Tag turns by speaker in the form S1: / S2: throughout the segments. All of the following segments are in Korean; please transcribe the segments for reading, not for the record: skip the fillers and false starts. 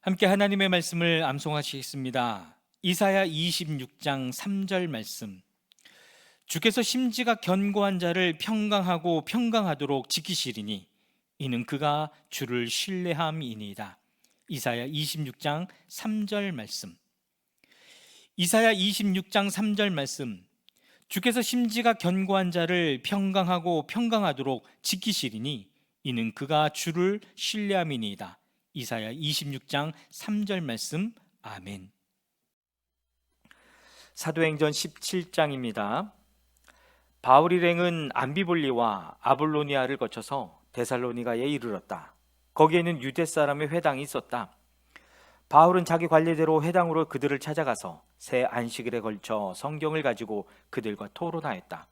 S1: 함께 하나님의 말씀을 암송하시겠습니다. 이사야 26장 3절 말씀. 주께서 심지가 견고한 자를 평강하고 평강하도록 지키시리니 이는 그가 주를 신뢰함이니이다. 이사야 26장 3절 말씀. 이사야 26장 3절 말씀. 주께서 심지가 견고한 자를 평강하고 평강하도록 지키시리니 이는 그가 주를 신뢰함이니이다. 이사야 26장 3절 말씀. 아멘. 사도행전 17장입니다. 바울 일행은 암비볼리와 아볼로니아를 거쳐서 데살로니가에 이르렀다. 거기에는 유대 사람의 회당이 있었다. 바울은 자기 관례대로 회당으로 그들을 찾아가서 새 안식일에 걸쳐 성경을 가지고 그들과 토론하였다.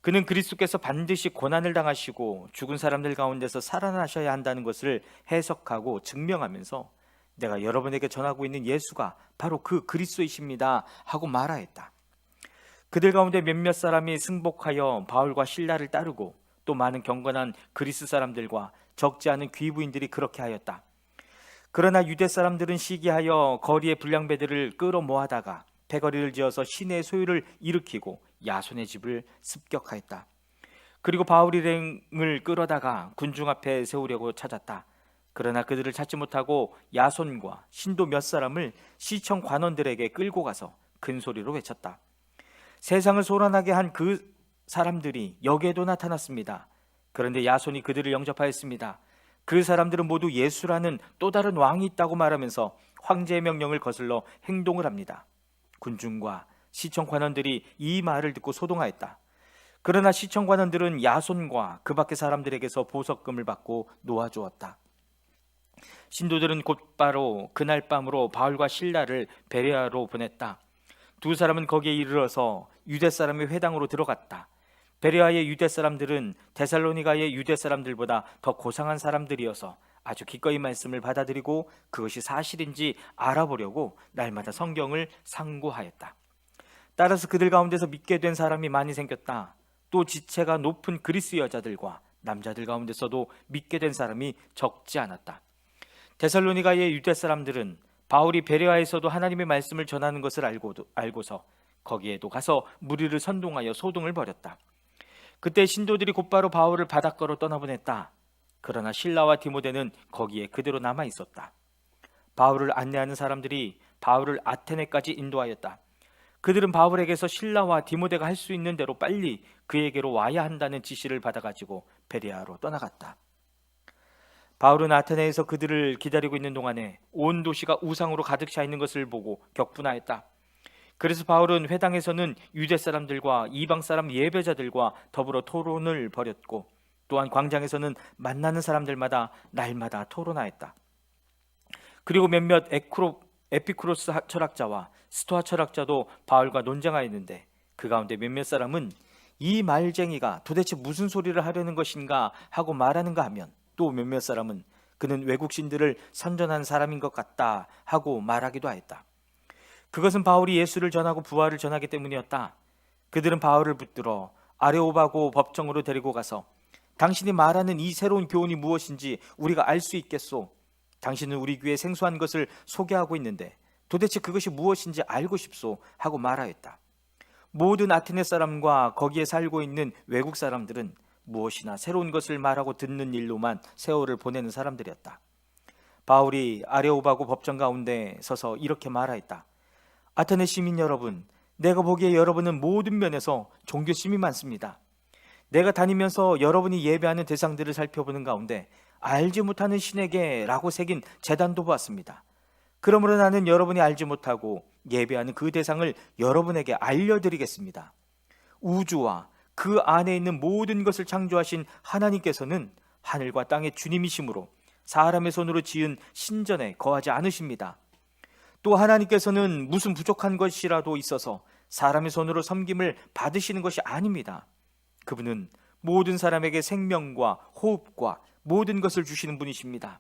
S1: 그는 그리스도께서 반드시 고난을 당하시고 죽은 사람들 가운데서 살아나셔야 한다는 것을 해석하고 증명하면서 내가 여러분에게 전하고 있는 예수가 바로 그 그리스도이십니다 하고 말하였다. 그들 가운데 몇몇 사람이 승복하여 바울과 실라를 따르고 또 많은 경건한 그리스 사람들과 적지 않은 귀부인들이 그렇게 하였다. 그러나 유대 사람들은 시기하여 거리의 불량배들을 끌어모아다가 패거리를 지어서 시내의 소유를 일으키고 야손의 집을 습격하였다. 그리고 바울 일행을 끌어다가 군중 앞에 세우려고 찾았다. 그러나 그들을 찾지 못하고 야손과 신도 몇 사람을 시청 관원들에게 끌고 가서 큰 소리로 외쳤다. 세상을 소란하게 한 그 사람들이 여기에도 나타났습니다. 그런데 야손이 그들을 영접하였습니다. 그 사람들은 모두 예수라는 또 다른 왕이 있다고 말하면서 황제의 명령을 거슬러 행동을 합니다. 군중과 시청 관원들이 이 말을 듣고 소동하였다. 그러나 시청 관원들은 야손과 그 밖의 사람들에게서 보석금을 받고 놓아주었다. 신도들은 곧바로 그날 밤으로 바울과 실라를 베레아로 보냈다. 두 사람은 거기에 이르러서 유대 사람의 회당으로 들어갔다. 베레아의 유대 사람들은 데살로니가의 유대 사람들보다 더 고상한 사람들이어서 아주 기꺼이 말씀을 받아들이고 그것이 사실인지 알아보려고 날마다 성경을 상고하였다. 따라서 그들 가운데서 믿게 된 사람이 많이 생겼다. 또 지체가 높은 그리스 여자들과 남자들 가운데서도 믿게 된 사람이 적지 않았다. 데살로니가의 유대 사람들은 바울이 베레아에서도 하나님의 말씀을 전하는 것을 알고서 거기에도 가서 무리를 선동하여 소동을 벌였다. 그때 신도들이 곧바로 바울을 바닷가로 떠나보냈다. 그러나 실라와 디모데는 거기에 그대로 남아 있었다. 바울을 안내하는 사람들이 바울을 아테네까지 인도하였다. 그들은 바울에게서 실라와 디모데가 할 수 있는 대로 빨리 그에게로 와야 한다는 지시를 받아가지고 베레아로 떠나갔다. 바울은 아테네에서 그들을 기다리고 있는 동안에 온 도시가 우상으로 가득 차 있는 것을 보고 격분하였다. 그래서 바울은 회당에서는 유대 사람들과 이방 사람 예배자들과 더불어 토론을 벌였고 또한 광장에서는 만나는 사람들마다 날마다 토론하였다. 그리고 몇몇 에피쿠로스 철학자와 스토아 철학자도 바울과 논쟁하였는데 그 가운데 몇몇 사람은 이 말쟁이가 도대체 무슨 소리를 하려는 것인가 하고 말하는가 하면 또 몇몇 사람은 그는 외국 신들을 선전한 사람인 것 같다 하고 말하기도 하였다. 그것은 바울이 예수를 전하고 부활을 전하기 때문이었다. 그들은 바울을 붙들어 아레오바고 법정으로 데리고 가서 당신이 말하는 이 새로운 교훈이 무엇인지 우리가 알 수 있겠소? 당신은 우리 귀에 생소한 것을 소개하고 있는데 도대체 그것이 무엇인지 알고 싶소? 하고 말하였다. 모든 아테네 사람과 거기에 살고 있는 외국 사람들은 무엇이나 새로운 것을 말하고 듣는 일로만 세월을 보내는 사람들이었다. 바울이 아레오바고 법정 가운데 서서 이렇게 말하였다. 아테네 시민 여러분, 내가 보기에 여러분은 모든 면에서 종교심이 많습니다. 내가 다니면서 여러분이 예배하는 대상들을 살펴보는 가운데 알지 못하는 신에게 라고 새긴 제단도 보았습니다. 그러므로 나는 여러분이 알지 못하고 예배하는 그 대상을 여러분에게 알려드리겠습니다. 우주와 그 안에 있는 모든 것을 창조하신 하나님께서는 하늘과 땅의 주님이시므로 사람의 손으로 지은 신전에 거하지 않으십니다. 또 하나님께서는 무슨 부족한 것이라도 있어서 사람의 손으로 섬김을 받으시는 것이 아닙니다. 그분은 모든 사람에게 생명과 호흡과 모든 것을 주시는 분이십니다.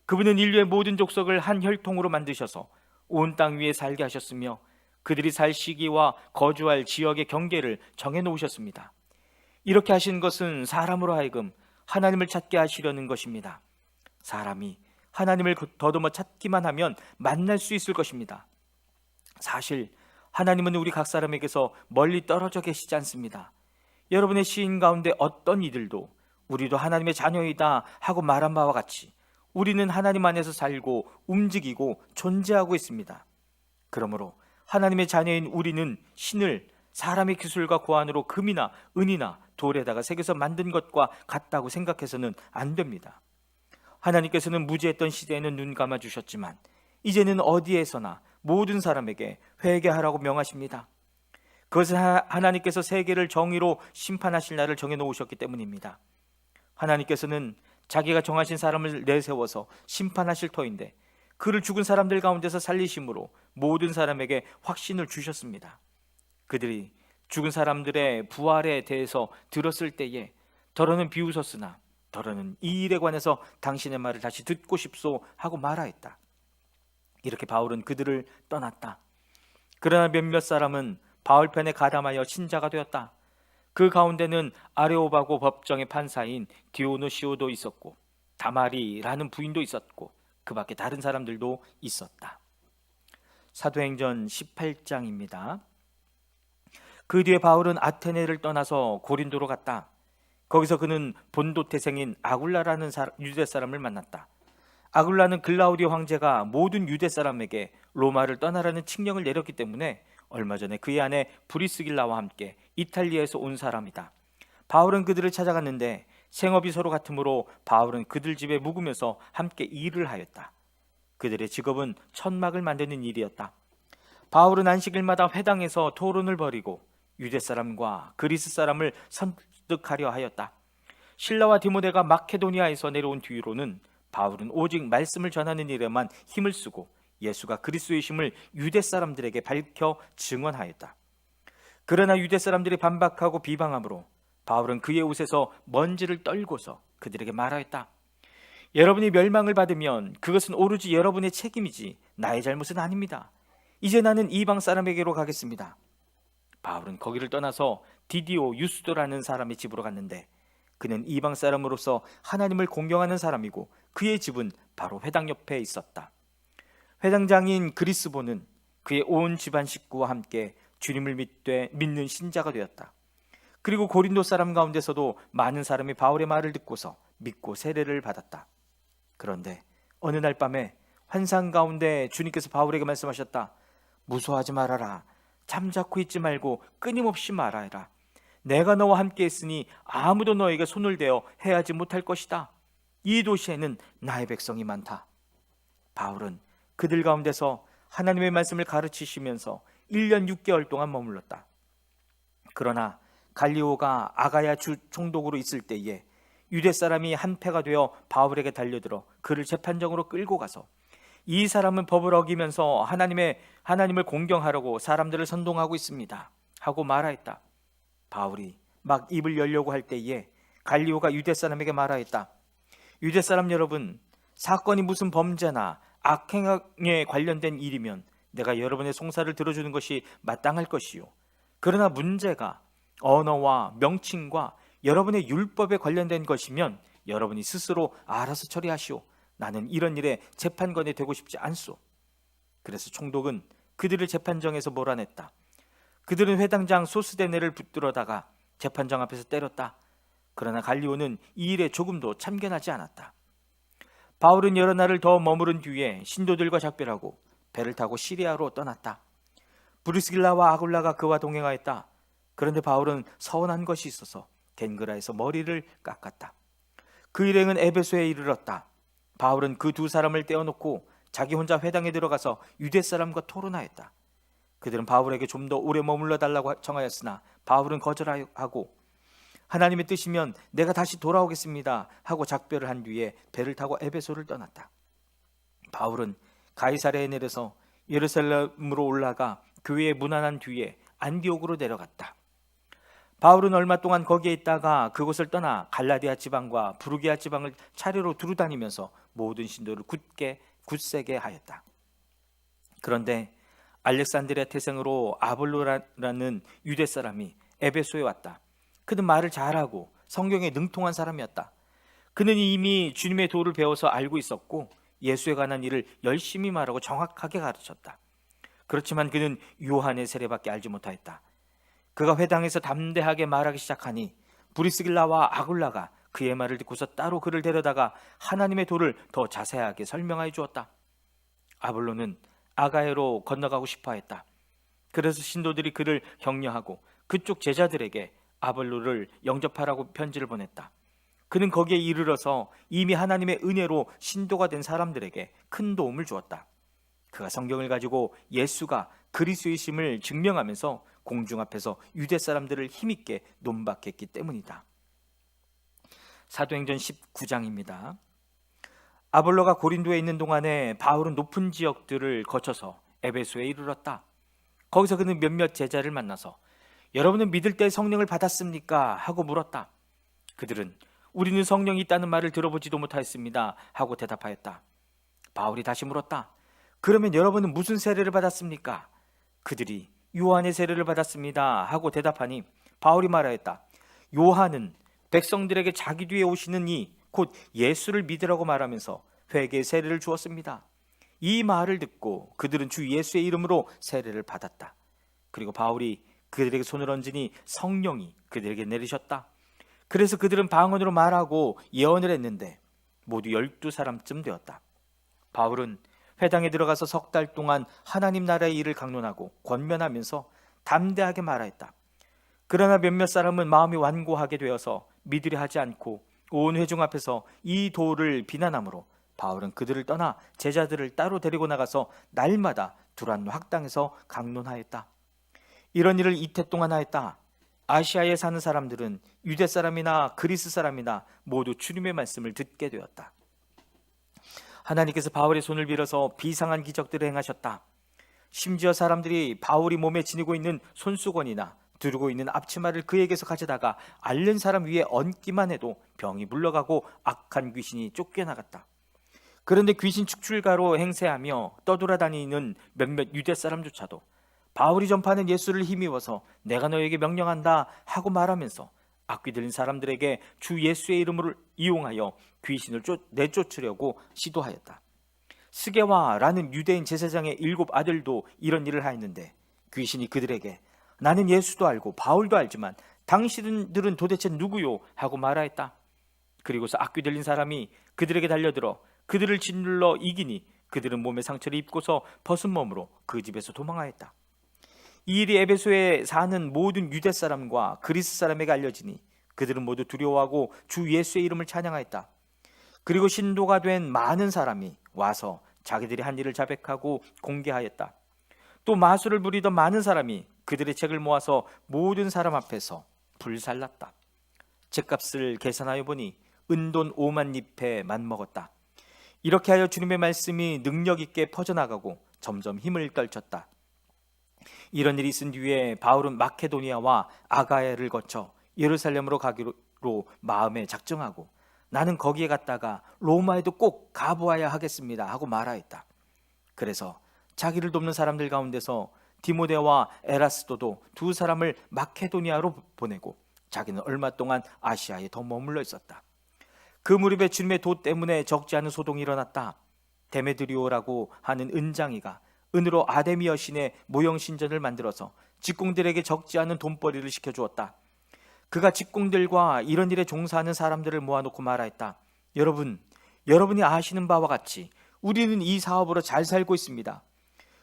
S1: 그분은 인류의 모든 족속을 한 혈통으로 만드셔서 온 땅 위에 살게 하셨으며 그들이 살 시기와 거주할 지역의 경계를 정해놓으셨습니다. 이렇게 하신 것은 사람으로 하여금 하나님을 찾게 하시려는 것입니다. 사람이 하나님을 더듬어 찾기만 하면 만날 수 있을 것입니다. 사실 하나님은 우리 각 사람에게서 멀리 떨어져 계시지 않습니다. 여러분의 시인 가운데 어떤 이들도 우리도 하나님의 자녀이다 하고 말한 바와 같이 우리는 하나님 안에서 살고 움직이고 존재하고 있습니다. 그러므로 하나님의 자녀인 우리는 신을 사람의 기술과 고안으로 금이나 은이나 돌에다가 새겨서 만든 것과 같다고 생각해서는 안 됩니다. 하나님께서는 무지했던 시대에는 눈 감아 주셨지만 이제는 어디에서나 모든 사람에게 회개하라고 명하십니다. 그것은 하나님께서 세계를 정의로 심판하실 날을 정해놓으셨기 때문입니다. 하나님께서는 자기가 정하신 사람을 내세워서 심판하실 터인데 그를 죽은 사람들 가운데서 살리심으로 모든 사람에게 확신을 주셨습니다. 그들이 죽은 사람들의 부활에 대해서 들었을 때에 더러는 비웃었으나 더러는 이 일에 관해서 당신의 말을 다시 듣고 싶소 하고 말하였다. 이렇게 바울은 그들을 떠났다. 그러나 몇몇 사람은 바울 편에 가담하여 신자가 되었다. 그 가운데는 아레오바고 법정의 판사인 디오노시오도 있었고 다마리라는 부인도 있었고 그 밖에 다른 사람들도 있었다. 사도행전 18장입니다. 그 뒤에 바울은 아테네를 떠나서 고린도로 갔다. 거기서 그는 본도 태생인 아굴라라는 유대 사람을 만났다. 아굴라는 글라우디오 황제가 모든 유대 사람에게 로마를 떠나라는 칙령을 내렸기 때문에 얼마 전에 그의 아내 브리스길라와 함께 이탈리아에서 온 사람이다. 바울은 그들을 찾아갔는데 생업이 서로 같으므로 바울은 그들 집에 묵으면서 함께 일을 하였다. 그들의 직업은 천막을 만드는 일이었다. 바울은 안식일마다 회당에서 토론을 벌이고 유대 사람과 그리스 사람을 설득하려 하였다. 실라와 디모데가 마케도니아에서 내려온 뒤로는 바울은 오직 말씀을 전하는 일에만 힘을 쓰고 예수가 그리스도이심을 유대 사람들에게 밝혀 증언하였다. 그러나 유대 사람들이 반박하고 비방함으로 바울은 그의 옷에서 먼지를 떨고서 그들에게 말하였다. 여러분이 멸망을 받으면 그것은 오로지 여러분의 책임이지 나의 잘못은 아닙니다. 이제 나는 이방 사람에게로 가겠습니다. 바울은 거기를 떠나서 디디오 유스도라는 사람의 집으로 갔는데 그는 이방 사람으로서 하나님을 공경하는 사람이고 그의 집은 바로 회당 옆에 있었다. 회당장인 그리스보는 그의 온 집안 식구와 함께 주님을 믿는 신자가 되었다. 그리고 고린도 사람 가운데서도 많은 사람이 바울의 말을 듣고서 믿고 세례를 받았다. 그런데 어느 날 밤에 환상 가운데 주님께서 바울에게 말씀하셨다. 무서워하지 말아라. 잠자코 있지 말고 끊임없이 말하라. 내가 너와 함께 있으니 아무도 너에게 손을 대어 해하지 못할 것이다. 이 도시에는 나의 백성이 많다. 바울은 그들 가운데서 하나님의 말씀을 가르치시면서 1년 6개월 동안 머물렀다. 그러나 갈리오가 아가야 주 총독으로 있을 때에 유대 사람이 한패가 되어 바울에게 달려들어 그를 재판정으로 끌고 가서 이 사람은 법을 어기면서 하나님을 공경하려고 사람들을 선동하고 있습니다 하고 말하였다. 바울이 막 입을 열려고 할 때에 갈리오가 유대 사람에게 말하였다. 유대 사람 여러분, 사건이 무슨 범죄나 악행에 관련된 일이면 내가 여러분의 송사를 들어주는 것이 마땅할 것이요. 그러나 문제가 언어와 명칭과 여러분의 율법에 관련된 것이면 여러분이 스스로 알아서 처리하시오. 나는 이런 일에 재판관이 되고 싶지 않소. 그래서 총독은 그들을 재판정에서 몰아냈다. 그들은 회당장 소스데네를 붙들어다가 재판장 앞에서 때렸다. 그러나 갈리오는 이 일에 조금도 참견하지 않았다. 바울은 여러 날을 더 머무른 뒤에 신도들과 작별하고 배를 타고 시리아로 떠났다. 브리스길라와 아굴라가 그와 동행하였다. 그런데 바울은 서운한 것이 있어서 겐그라에서 머리를 깎았다. 그 일행은 에베소에 이르렀다. 바울은 그 두 사람을 떼어놓고 자기 혼자 회당에 들어가서 유대 사람과 토론하였다. 그들은 바울에게 좀 더 오래 머물러 달라고 청하였으나 바울은 거절하고 하나님의 뜻이면 내가 다시 돌아오겠습니다 하고 작별을 한 뒤에 배를 타고 에베소를 떠났다. 바울은 가이사랴에 내려서 예루살렘으로 올라가 교회에 문안한 뒤에 안디옥으로 내려갔다. 바울은 얼마 동안 거기에 있다가 그곳을 떠나 갈라디아 지방과 부르기아 지방을 차례로 두루다니면서 모든 신도를 굳세게 하였다. 그런데 알렉산드리아 태생으로 아볼로라는 유대 사람이 에베소에 왔다. 그는 말을 잘하고 성경에 능통한 사람이었다. 그는 이미 주님의 도를 배워서 알고 있었고 예수에 관한 일을 열심히 말하고 정확하게 가르쳤다. 그렇지만 그는 요한의 세례밖에 알지 못하였다. 그가 회당에서 담대하게 말하기 시작하니 브리스길라와 아굴라가 그의 말을 듣고서 따로 그를 데려다가 하나님의 도를 더 자세하게 설명하여 주었다. 아볼로는 아가야로 건너가고 싶어 했다. 그래서 신도들이 그를 격려하고 그쪽 제자들에게 아볼로를 영접하라고 편지를 보냈다. 그는 거기에 이르러서 이미 하나님의 은혜로 신도가 된 사람들에게 큰 도움을 주었다. 그가 성경을 가지고 예수가 그리스도이심을 증명하면서 공중 앞에서 유대 사람들을 힘있게 논박했기 때문이다. 사도행전 19장입니다. 아볼로가 고린도에 있는 동안에 바울은 높은 지역들을 거쳐서 에베소에 이르렀다. 거기서 그는 몇몇 제자를 만나서 여러분은 믿을 때 성령을 받았습니까? 하고 물었다. 그들은 우리는 성령이 있다는 말을 들어보지도 못하였습니다 하고 대답하였다. 바울이 다시 물었다. 그러면 여러분은 무슨 세례를 받았습니까? 그들이 요한의 세례를 받았습니다 하고 대답하니 바울이 말하였다. 요한은 백성들에게 자기 뒤에 오시는 이 곧 예수를 믿으라고 말하면서 회개의 세례를 주었습니다. 이 말을 듣고 그들은 주 예수의 이름으로 세례를 받았다. 그리고 바울이 그들에게 손을 얹으니 성령이 그들에게 내리셨다. 그래서 그들은 방언으로 말하고 예언을 했는데 모두 12사람쯤 되었다. 바울은 회당에 들어가서 3달 동안 하나님 나라의 일을 강론하고 권면하면서 담대하게 말하였다. 그러나 몇몇 사람은 마음이 완고하게 되어서 믿으려 하지 않고 온 회중 앞에서 이 도를 비난하므로 바울은 그들을 떠나 제자들을 따로 데리고 나가서 날마다 두란노 학당에서 강론하였다. 이런 일을 이태 동안 하였다. 아시아에 사는 사람들은 유대 사람이나 그리스 사람이나 모두 주님의 말씀을 듣게 되었다. 하나님께서 바울의 손을 빌어서 비상한 기적들을 행하셨다. 심지어 사람들이 바울이 몸에 지니고 있는 손수건이나 두르고 있는 앞치마를 그에게서 가져다가 앓는 사람 위에 얹기만 해도 병이 물러가고 악한 귀신이 쫓겨나갔다. 그런데 귀신 축출가로 행세하며 떠돌아다니는 몇몇 유대 사람조차도 바울이 전파하는 예수를 힘입어서 내가 너에게 명령한다 하고 말하면서 악귀 들린 사람들에게 주 예수의 이름을 이용하여 귀신을 내쫓으려고 시도하였다. 스게와라는 유대인 제사장의 7 아들도 이런 일을 하였는데 귀신이 그들에게 나는 예수도 알고 바울도 알지만 당신들은 도대체 누구요? 하고 말하였다. 그리고서 악귀 들린 사람이 그들에게 달려들어 그들을 짓눌러 이기니 그들은 몸에 상처를 입고서 벗은 몸으로 그 집에서 도망하였다. 이 일이 에베소에 사는 모든 유대 사람과 그리스 사람에게 알려지니 그들은 모두 두려워하고 주 예수의 이름을 찬양하였다. 그리고 신도가 된 많은 사람이 와서 자기들이 한 일을 자백하고 공개하였다. 또 마술을 부리던 많은 사람이 그들의 책을 모아서 모든 사람 앞에서 불살랐다. 책값을 계산하여 보니 은돈 5만 잎에 맞먹었다. 이렇게 하여 주님의 말씀이 능력 있게 퍼져나가고 점점 힘을 떨쳤다. 이런 일이 있은 뒤에 바울은 마케도니아와 아가야를 거쳐 예루살렘으로 가기로 마음에 작정하고 나는 거기에 갔다가 로마에도 꼭 가보아야 하겠습니다 하고 말하였다. 그래서 자기를 돕는 사람들 가운데서 디모데와 에라스도도 2 사람을 마케도니아로 보내고 자기는 얼마 동안 아시아에 더 머물러 있었다. 그 무렵에 주님의 도 때문에 적지 않은 소동이 일어났다. 데메드리오라고 하는 은장이가 은으로 아데미 여신의 모형 신전을 만들어서 직공들에게 적지 않은 돈벌이를 시켜주었다. 그가 직공들과 이런 일에 종사하는 사람들을 모아놓고 말하였다. 여러분이 아시는 바와 같이 우리는 이 사업으로 잘 살고 있습니다.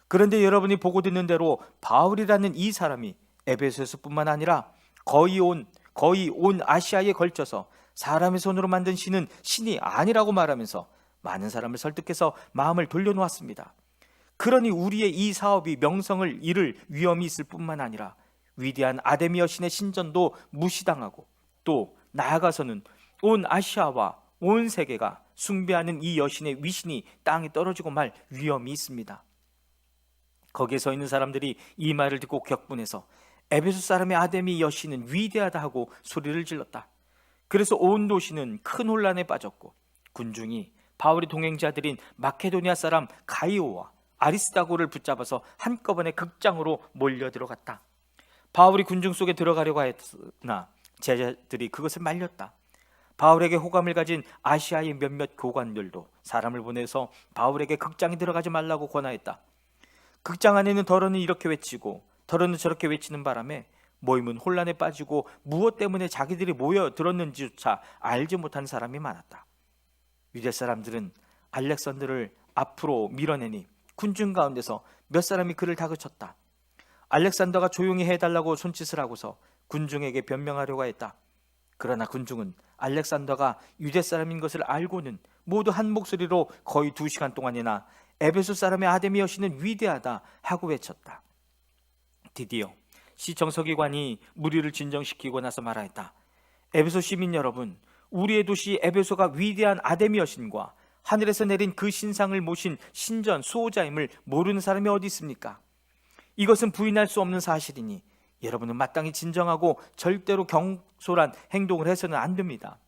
S1: 그런데 여러분이 보고 듣는 대로 바울이라는 이 사람이 에베소에서뿐만 아니라 거의 온 아시아에 걸쳐서 사람의 손으로 만든 신은 신이 아니라고 말하면서 많은 사람을 설득해서 마음을 돌려놓았습니다. 그러니 우리의 이 사업이 명성을 잃을 위험이 있을 뿐만 아니라 위대한 아데미 여신의 신전도 무시당하고 또 나아가서는 온 아시아와 온 세계가 숭배하는 이 여신의 위신이 땅에 떨어지고 말 위험이 있습니다. 거기에 서 있는 사람들이 이 말을 듣고 격분해서 에베소 사람의 아데미 여신은 위대하다 하고 소리를 질렀다. 그래서 온 도시는 큰 혼란에 빠졌고 군중이 바울의 동행자들인 마케도니아 사람 가이오와 아리스다고를 붙잡아서 한꺼번에 극장으로 몰려 들어갔다. 바울이 군중 속에 들어가려고 했으나 제자들이 그것을 말렸다. 바울에게 호감을 가진 아시아의 몇몇 교관들도 사람을 보내서 바울에게 극장에 들어가지 말라고 권하였다. 극장 안에는 더러는 이렇게 외치고 더러는 저렇게 외치는 바람에 모임은 혼란에 빠지고 무엇 때문에 자기들이 모여 들었는지조차 알지 못한 사람이 많았다. 유대 사람들은 알렉산더를 앞으로 밀어내니 군중 가운데서 몇 사람이 그를 다그쳤다. 알렉산더가 조용히 해달라고 손짓을 하고서 군중에게 변명하려고 했다. 그러나 군중은 알렉산더가 유대 사람인 것을 알고는 모두 한 목소리로 거의 2시간 동안이나 에베소 사람의 아데미 여신은 위대하다 하고 외쳤다. 드디어 시정서기관이 무리를 진정시키고 나서 말하였다. 에베소 시민 여러분, 우리의 도시 에베소가 위대한 아데미 여신과 하늘에서 내린 그 신상을 모신 신전 수호자임을 모르는 사람이 어디 있습니까? 이것은 부인할 수 없는 사실이니 여러분은 마땅히 진정하고 절대로 경솔한 행동을 해서는 안 됩니다.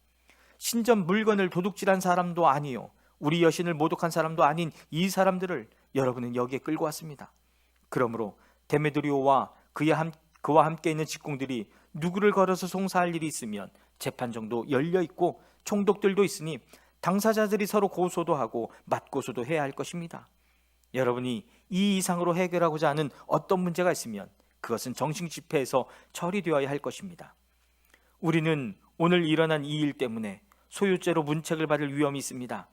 S1: 신전 물건을 도둑질한 사람도 아니요, 우리 여신을 모독한 사람도 아닌 이 사람들을 여러분은 여기에 끌고 왔습니다. 그러므로 데메드리오와 그와 함께 있는 직공들이 누구를 걸어서 송사할 일이 있으면 재판정도 열려있고 총독들도 있으니 당사자들이 서로 고소도 하고 맞고소도 해야 할 것입니다. 여러분이 이 이상으로 해결하고자 하는 어떤 문제가 있으면 그것은 정식 집회에서 처리되어야 할 것입니다. 우리는 오늘 일어난 이 일 때문에 소유죄로 문책을 받을 위험이 있습니다.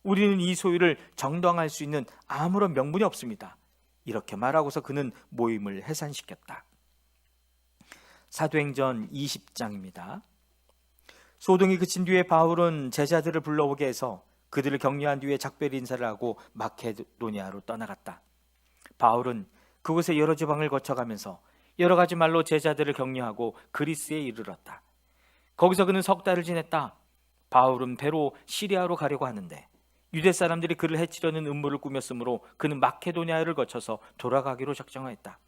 S1: 우리는 이 소유를 정당화할 수 있는 아무런 명분이 없습니다. 이렇게 말하고서 그는 모임을 해산시켰다. 사도행전 20장입니다. 소동이 그친 뒤에 바울은 제자들을 불러오게 해서 그들을 격려한 뒤에 작별 인사를 하고 마케도니아로 떠나갔다. 바울은 그곳의 여러 지방을 거쳐가면서 여러 가지 말로 제자들을 격려하고 그리스에 이르렀다. 거기서 그는 석 달을 지냈다. 바울은 배로 시리아로 가려고 하는데 유대 사람들이 그를 해치려는 음모를 꾸몄으므로 그는 마케도니아를 거쳐서 돌아가기로 작정하였다.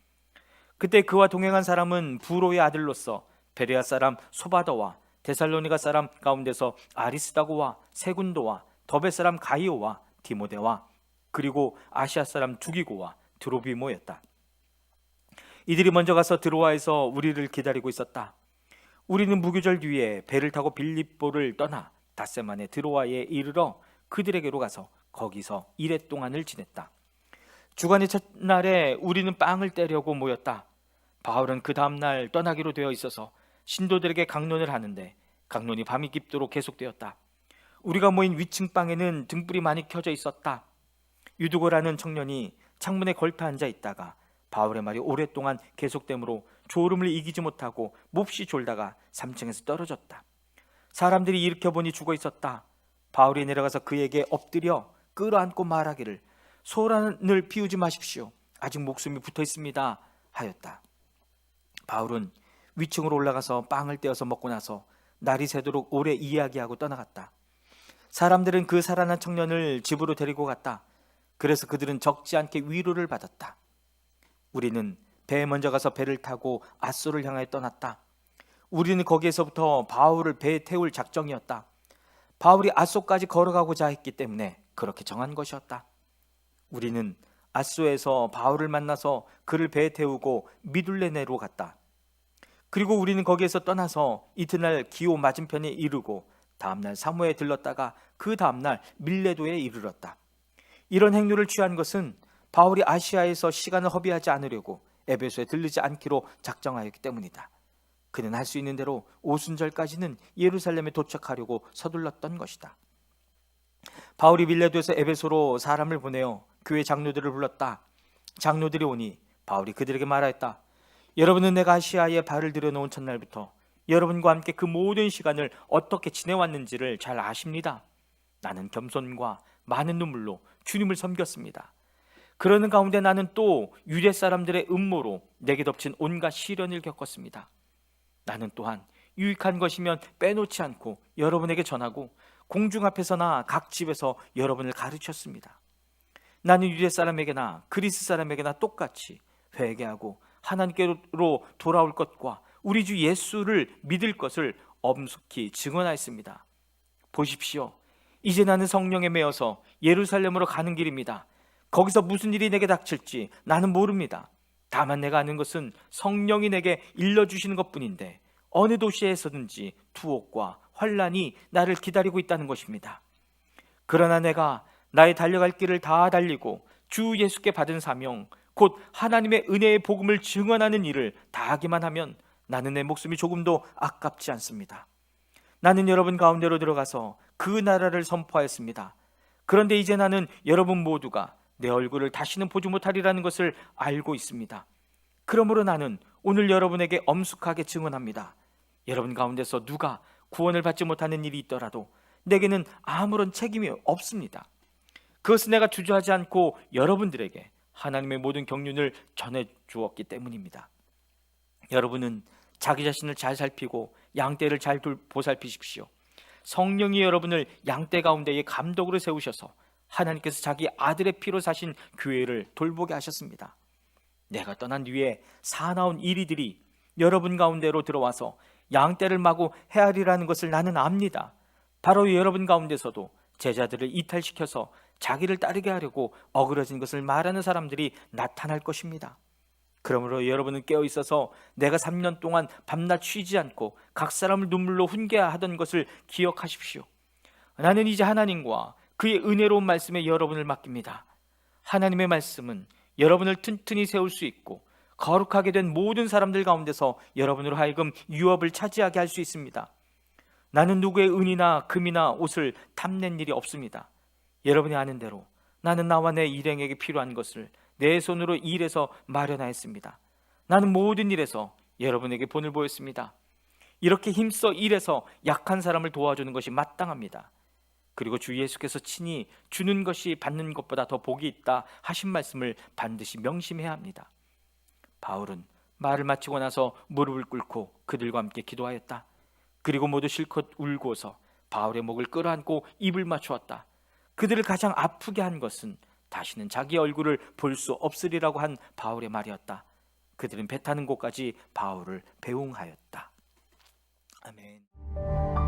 S1: 그때 그와 동행한 사람은 부로의 아들로서 베레아 사람 소바더와 데살로니가 사람 가운데서 아리스다고와 세군도와 더베 사람 가이오와 디모데와 그리고 아시아 사람 두기고와 드로비모였다. 이들이 먼저 가서 드로아에서 우리를 기다리고 있었다. 우리는 무교절 뒤에 배를 타고 빌립보를 떠나 닷새만에 드로아에 이르러 그들에게로 가서 거기서 이레 동안을 지냈다. 주간의 첫날에 우리는 빵을 떼려고 모였다. 바울은 그 다음날 떠나기로 되어 있어서 신도들에게 강론을 하는데 강론이 밤이 깊도록 계속되었다. 우리가 모인 위층 방에는 등불이 많이 켜져 있었다. 유두고라는 청년이 창문에 걸터 앉아 있다가 바울의 말이 오랫동안 계속되므로 졸음을 이기지 못하고 몹시 졸다가 3층에서 떨어졌다. 사람들이 일으켜보니 죽어 있었다. 바울이 내려가서 그에게 엎드려 끌어안고 말하기를 소란을 피우지 마십시오. 아직 목숨이 붙어 있습니다 하였다. 바울은 위층으로 올라가서 빵을 떼어서 먹고 나서 날이 새도록 오래 이야기하고 떠나갔다. 사람들은 그 살아난 청년을 집으로 데리고 갔다. 그래서 그들은 적지 않게 위로를 받았다. 우리는 배에 먼저 가서 배를 타고 아소를 향하여 떠났다. 우리는 거기에서부터 바울을 배에 태울 작정이었다. 바울이 아소까지 걸어가고자 했기 때문에 그렇게 정한 것이었다. 우리는 아소에서 바울을 만나서 그를 배에 태우고 미둘레네로 갔다. 그리고 우리는 거기에서 떠나서 이튿날 기오 맞은편에 이르고 다음날 사모에 들렀다가 그 다음날 밀레도에 이르렀다. 이런 행로를 취한 것은 바울이 아시아에서 시간을 허비하지 않으려고 에베소에 들르지 않기로 작정하였기 때문이다. 그는 할 수 있는 대로 오순절까지는 예루살렘에 도착하려고 서둘렀던 것이다. 바울이 밀레도에서 에베소로 사람을 보내어 교회 장로들을 불렀다. 장로들이 오니 바울이 그들에게 말하였다. 여러분은 내가 아시아에 발을 들여놓은 첫날부터 여러분과 함께 그 모든 시간을 어떻게 지내왔는지를 잘 아십니다. 나는 겸손과 많은 눈물로 주님을 섬겼습니다. 그러는 가운데 나는 또 유대 사람들의 음모로 내게 덮친 온갖 시련을 겪었습니다. 나는 또한 유익한 것이면 빼놓지 않고 여러분에게 전하고 공중 앞에서나 각 집에서 여러분을 가르쳤습니다. 나는 유대 사람에게나 그리스 사람에게나 똑같이 회개하고 하나님께로 돌아올 것과 우리 주 예수를 믿을 것을 엄숙히 증언하였습니다. 보십시오. 이제 나는 성령에 매여서 예루살렘으로 가는 길입니다. 거기서 무슨 일이 내게 닥칠지 나는 모릅니다. 다만 내가 아는 것은 성령이 내게 일러주시는 것뿐인데 어느 도시에서든지 투옥과 환난이 나를 기다리고 있다는 것입니다. 그러나 내가 나의 달려갈 길을 다 달리고 주 예수께 받은 사명, 곧 하나님의 은혜의 복음을 증언하는 일을 다하기만 하면 나는 내 목숨이 조금도 아깝지 않습니다. 나는 여러분 가운데로 들어가서 그 나라를 선포하였습니다. 그런데 이제 나는 여러분 모두가 내 얼굴을 다시는 보지 못하리라는 것을 알고 있습니다. 그러므로 나는 오늘 여러분에게 엄숙하게 증언합니다. 여러분 가운데서 누가 구원을 받지 못하는 일이 있더라도 내게는 아무런 책임이 없습니다. 그것은 내가 주저하지 않고 여러분들에게 하나님의 모든 경륜을 전해 주었기 때문입니다. 여러분은 자기 자신을 잘 살피고 양떼를 잘 보살피십시오. 성령이 여러분을 양떼 가운데에 감독으로 세우셔서 하나님께서 자기 아들의 피로 사신 교회를 돌보게 하셨습니다. 내가 떠난 뒤에 사나운 이리들이 여러분 가운데로 들어와서 양떼를 마구 헤아리라는 것을 나는 압니다. 바로 여러분 가운데서도 제자들을 이탈시켜서 자기를 따르게 하려고 어그러진 것을 말하는 사람들이 나타날 것입니다. 그러므로 여러분은 깨어 있어서 내가 3년 동안 밤낮 쉬지 않고 각 사람을 눈물로 훈계하던 것을 기억하십시오. 나는 이제 하나님과 그의 은혜로운 말씀에 여러분을 맡깁니다. 하나님의 말씀은 여러분을 튼튼히 세울 수 있고 거룩하게 된 모든 사람들 가운데서 여러분으로 하여금 유업을 차지하게 할 수 있습니다. 나는 누구의 은이나 금이나 옷을 탐낸 일이 없습니다. 여러분이 아는 대로 나는 나와 내 일행에게 필요한 것을 내 손으로 일해서 마련하였습니다. 나는 모든 일에서 여러분에게 본을 보였습니다. 이렇게 힘써 일해서 약한 사람을 도와주는 것이 마땅합니다. 그리고 주 예수께서 친히 주는 것이 받는 것보다 더 복이 있다 하신 말씀을 반드시 명심해야 합니다. 바울은 말을 마치고 나서 무릎을 꿇고 그들과 함께 기도하였다. 그리고 모두 실컷 울고서 바울의 목을 끌어안고 입을 맞추었다. 그들을 가장 아프게 한 것은 다시는 자기 얼굴을 볼 수 없으리라고 한 바울의 말이었다. 그들은 배 타는 곳까지 바울을 배웅하였다. 아멘.